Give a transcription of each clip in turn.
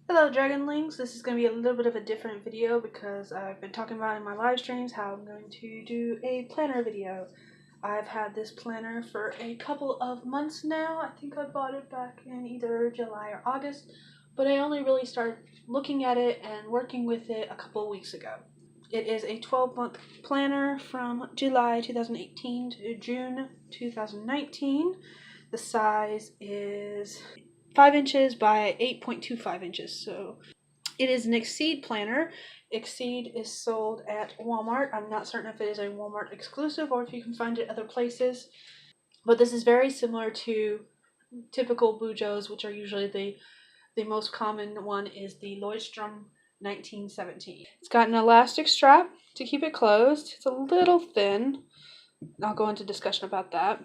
Hello Dragonlings, this is going to be a little bit of a different video because I've been talking about in my live streams how I'm going to do a planner video. I've had this planner for a couple of months now. I think I bought it back in either July or August, but I only really started looking at it and working with it a couple of weeks ago. It is a 12-month planner from July 2018 to June 2019. The size is 5 inches by 8.25 inches. So it is an Exceed planner. Exceed is sold at Walmart. I'm not certain if it is a Walmart exclusive or if you can find it other places. But this is very similar to typical Bujos, which are usually the most common one is the Leuchtturm 1917. It's got an elastic strap to keep it closed. It's a little thin. I'll go into discussion about that.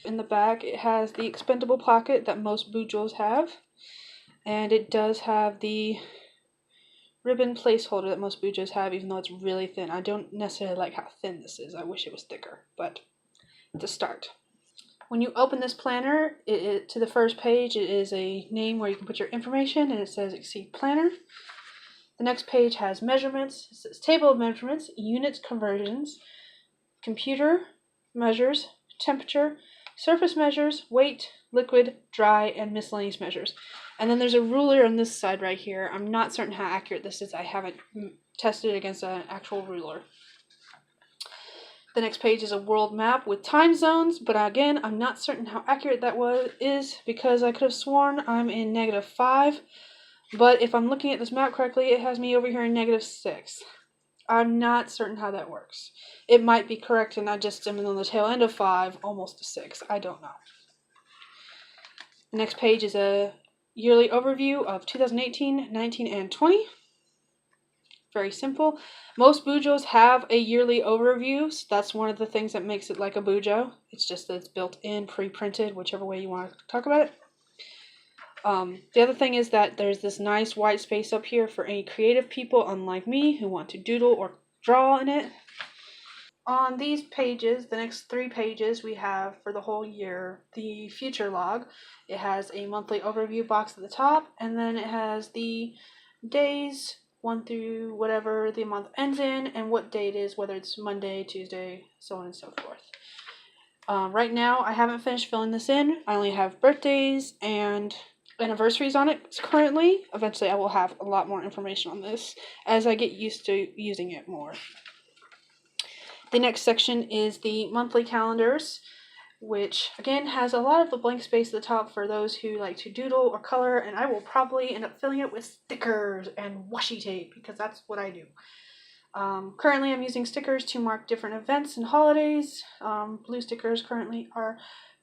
In the back, it has the expendable pocket that most Bujos have. And it does have the ribbon placeholder that most Bujos have, even though it's really thin. I don't necessarily like how thin this is. I wish it was thicker, but it's a start. When you open this planner, to the first page, it is a name where you can put your information, and it says Exceed Planner. The next page has measurements. It says Table of Measurements, Units Conversions, Computer Measures, Temperature, Surface Measures, Weight, Liquid, Dry, and Miscellaneous Measures. And then there's a ruler on this side right here. I'm not certain how accurate this is. I haven't tested it against an actual ruler. The next page is a world map with time zones, but again, I'm not certain how accurate that is because I could have sworn I'm in -5, but if I'm looking at this map correctly, it has me over here in -6. I'm not certain how that works. It might be correct and I just am on the tail end of 5, almost to 6. I don't know. The next page is a yearly overview of 2018, 19, and 20. Very simple. Most Bujos have a yearly overview, so that's one of the things that makes it like a Bujo. It's just that it's built in, pre-printed, whichever way you want to talk about it. The other thing is that there's this nice white space up here for any creative people, unlike me, who want to doodle or draw in it. On these pages, the next 3 pages, we have for the whole year the future log. It has a monthly overview box at the top, and then it has the days 1 through whatever the month ends in, and what day it is, whether it's Monday, Tuesday, so on and so forth. Right now, I haven't finished filling this in. I only have birthdays and anniversaries on it currently. Eventually, I will have a lot more information on this as I get used to using it more. The next section is the monthly calendars, which again has a lot of the blank space at the top for those who like to doodle or color, and I will probably end up filling it with stickers and washi tape because that's what I do. Currently I'm using stickers to mark different events and holidays. Blue stickers currently are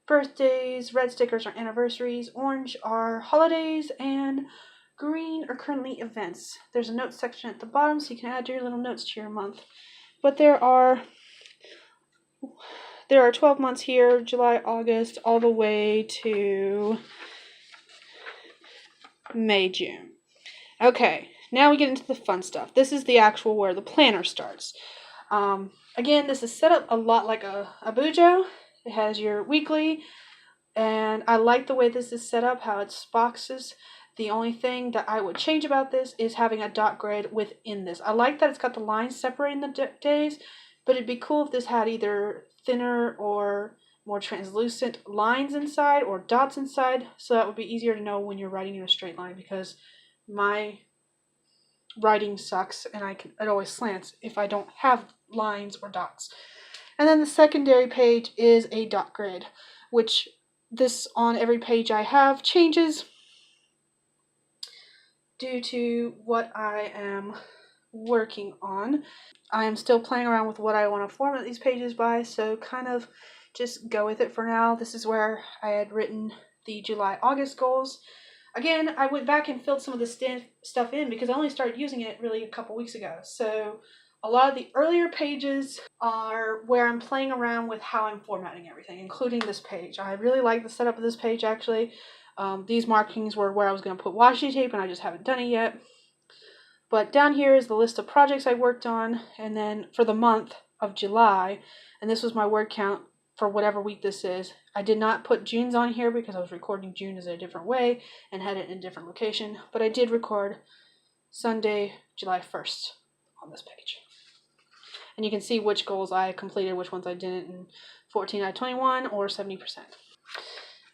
birthdays, red stickers are anniversaries, orange are holidays, and green are currently events. There's a notes section at the bottom so you can add your little notes to your month. But there are 12 months here, July, August, all the way to May, June. Okay, now we get into the fun stuff. This is the actual where the planner starts. Again, this is set up a lot like a Bujo. It has your weekly, and I like the way this is set up, how it's boxes. The only thing that I would change about this is having a dot grid within this. I like that it's got the lines separating the days, but it'd be cool if this had either thinner or more translucent lines inside or dots inside, so that would be easier to know when you're writing in a straight line, because my writing sucks and it always slants if I don't have lines or dots. And then the secondary page is a dot grid, which this on every page I have changes due to what I am working on. I am still playing around with what I want to format these pages by, so kind of just go with it for now. This is where I had written the July-August goals. Again, I went back and filled some of the stuff in because I only started using it really a couple weeks ago. So a lot of the earlier pages are where I'm playing around with how I'm formatting everything, including this page. I really like the setup of this page, actually. These markings were where I was going to put washi tape, and I just haven't done it yet. But down here is the list of projects I worked on, and then for the month of July, and this was my word count, for whatever week this is. I did not put June's on here because I was recording June as a different way and had it in a different location, but I did record Sunday, July 1st on this page. And you can see which goals I completed, which ones I didn't, and 14 out of 21 or 70%.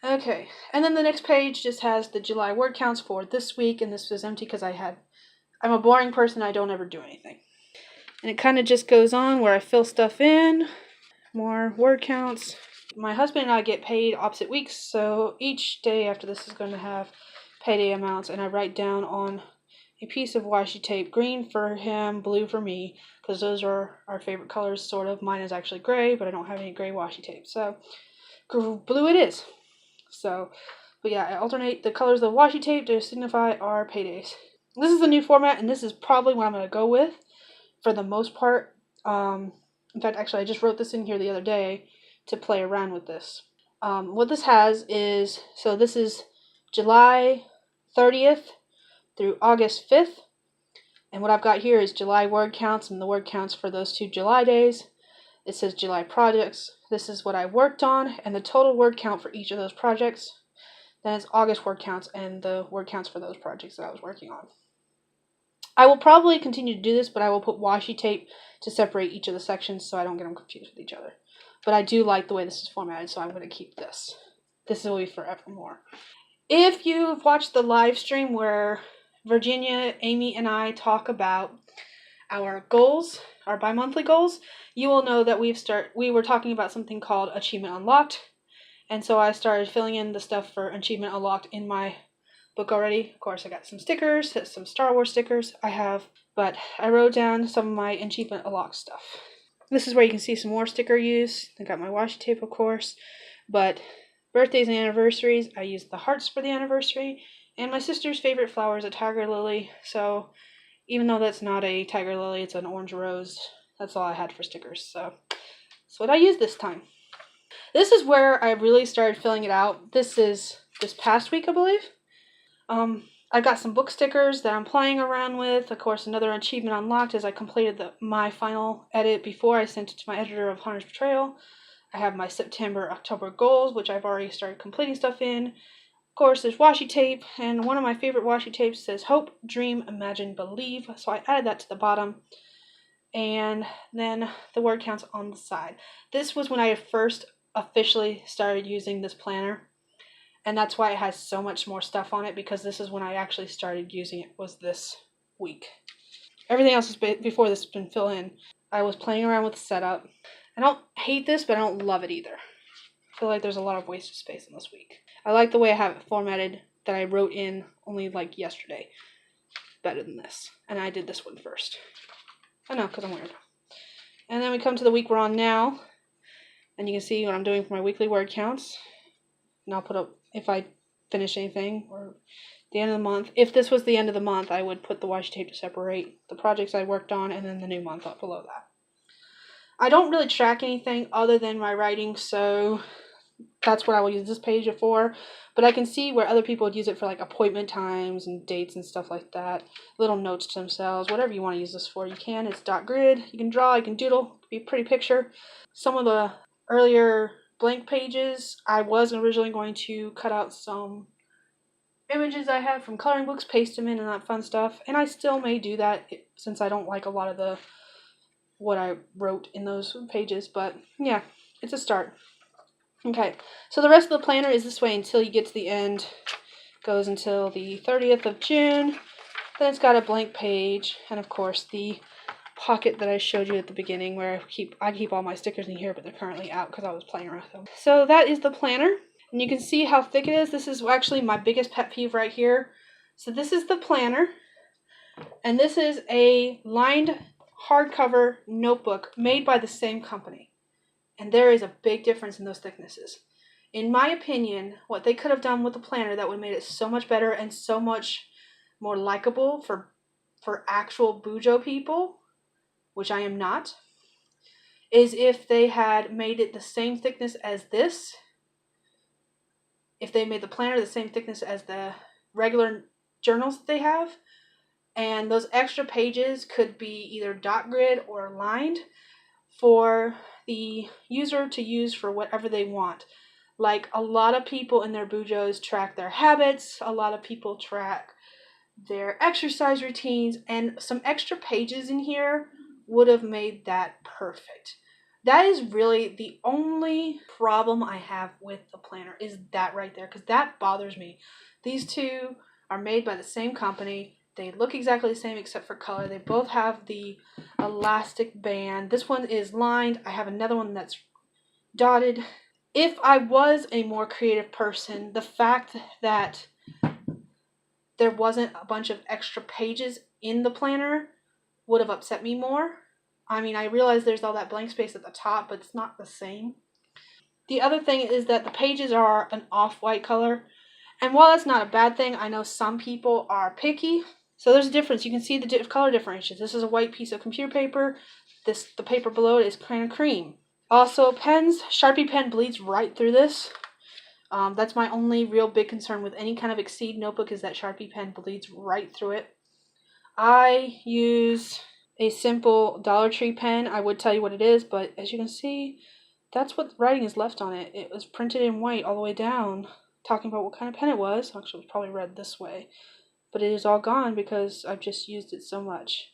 Okay, and then the next page just has the July word counts for this week, and this was empty because I'm a boring person, I don't ever do anything. And it kind of just goes on where I fill stuff in, more word counts. My husband and I get paid opposite weeks, so each day after this is going to have payday amounts, and I write down on a piece of washi tape, green for him, blue for me, because those are our favorite colors, sort of. Mine is actually gray, but I don't have any gray washi tape, so blue it is. So, but yeah, I alternate the colors of the washi tape to signify our paydays. This is the new format, and this is probably what I'm going to go with for the most part. In fact, actually, I just wrote this in here the other day to play around with this. What this has is, so this is July 30th through August 5th. And what I've got here is July word counts and the word counts for those 2 July days. It says July projects. This is what I worked on and the total word count for each of those projects. Then it's August word counts and the word counts for those projects that I was working on. I will probably continue to do this, but I will put washi tape to separate each of the sections so I don't get them confused with each other. But I do like the way this is formatted, so I'm going to keep this. This will be forevermore. If you've watched the live stream where Virginia, Amy, and I talk about our goals, our bi-monthly goals, you will know that we were talking about something called Achievement Unlocked. And so I started filling in the stuff for Achievement Unlocked in my book already. Of course, I got some stickers, some Star Wars stickers but I wrote down some of my Achievement Unlocked stuff. This is where you can see some more sticker use. I got my washi tape, of course, but birthdays and anniversaries, I used the hearts for the anniversary, and my sister's favorite flower is a tiger lily, so even though that's not a tiger lily, it's an orange rose, that's all I had for stickers, so that's what I used this time. This is where I really started filling it out. This is this past week, I believe. I got some book stickers that I'm playing around with. Of course, another achievement unlocked as I completed my final edit before I sent it to my editor of Hunter's Betrayal. I have my September, October goals, which I've already started completing stuff in. Of course, there's washi tape, and one of my favorite washi tapes says Hope, Dream, Imagine, Believe. So I added that to the bottom. And then the word counts on the side. This was when I first officially started using this planner. And that's why it has so much more stuff on it, because this is when I actually started using it, was this week. Everything else before this has been filled in. I was playing around with the setup. I don't hate this, but I don't love it either. I feel like there's a lot of wasted space in this week. I like the way I have it formatted that I wrote in only like yesterday. Better than this. And I did this one first. I know, because I'm weird. And then we come to the week we're on now. And you can see what I'm doing for my weekly word counts. And I'll put up if I finish anything or the end of the month. If this was the end of the month, I would put the washi tape to separate the projects I worked on and then the new month up below that. I don't really track anything other than my writing, so that's what I will use this page for. But I can see where other people would use it for like appointment times and dates and stuff like that. Little notes to themselves, whatever you want to use this for, you can. It's dot grid. You can draw, you can doodle. It could be a pretty picture. Some of the earlier blank pages, I was originally going to cut out some images I have from coloring books, paste them in and that fun stuff, and I still may do that since I don't like a lot of what I wrote in those pages, but yeah, it's a start. Okay, so the rest of the planner is this way until you get to the end. Goes until the 30th of June. Then it's got a blank page, and of course the pocket that I showed you at the beginning where I keep all my stickers in here, but they're currently out because I was playing around with them. So that is the planner, and you can see how thick it is. This is actually my biggest pet peeve right here. So this is the planner, and this is a lined hardcover notebook made by the same company, and there is a big difference in those thicknesses. In my opinion, what they could have done with the planner that would have made it so much better and so much more likable for actual Bujo people, which I am not, is if they had made it the same thickness as this. If they made the planner the same thickness as the regular journals that they have, and those extra pages could be either dot grid or lined. For the user to use for whatever they want. Like, a lot of people in their bujos track their habits, a lot of people track their exercise routines, and some extra pages in here would have made that perfect. That is really the only problem I have with the planner, is that right there, because that bothers me. These two are made by the same company. They look exactly the same except for color. They both have the elastic band. This one is lined. I have another one that's dotted. If I was a more creative person, the fact that there wasn't a bunch of extra pages in the planner would have upset me more. I mean, I realize there's all that blank space at the top, but it's not the same. The other thing is that the pages are an off-white color. And while that's not a bad thing, I know some people are picky. So there's a difference. You can see the color differentiations. This is a white piece of computer paper. The paper below it is kind of cream. Also, pens. Sharpie pen bleeds right through this. That's my only real big concern with any kind of Exceed notebook, is that Sharpie pen bleeds right through it. I use a simple Dollar Tree pen. I would tell you what it is, but as you can see, that's what writing is left on it. It was printed in white all the way down, talking about what kind of pen it was. Actually, it was probably read this way, but it is all gone because I've just used it so much.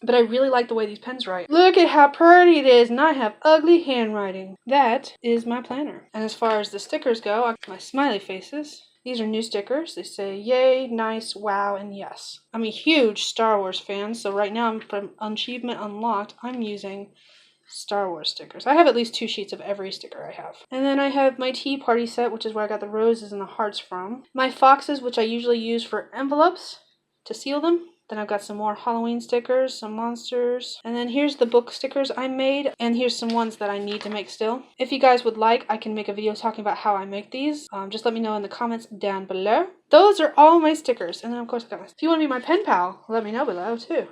But I really like the way these pens write. Look at how pretty it is, and I have ugly handwriting. That is my planner. And as far as the stickers go, I have my smiley faces. These are new stickers. They say yay, nice, wow, and yes. I'm a huge Star Wars fan, so right now, from Achievement Unlocked, I'm using Star Wars stickers. I have at least 2 sheets of every sticker I have. And then I have my tea party set, which is where I got the roses and the hearts from. My foxes, which I usually use for envelopes to seal them. Then I've got some more Halloween stickers, some monsters. And then here's the book stickers I made. And here's some ones that I need to make still. If you guys would like, I can make a video talking about how I make these. Just let me know in the comments down below. Those are all my stickers. And then of course I got my... If you want to be my pen pal, let me know below too.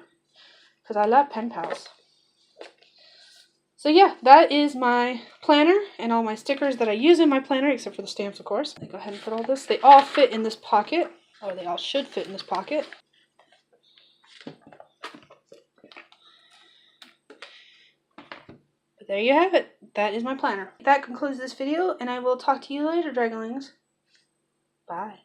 Because I love pen pals. So yeah, that is my planner and all my stickers that I use in my planner, except for the stamps, of course. Let me go ahead and put all this. They all fit in this pocket. Or they all should fit in this pocket. But there you have it. That is my planner. That concludes this video, and I will talk to you later, Dragonlings. Bye.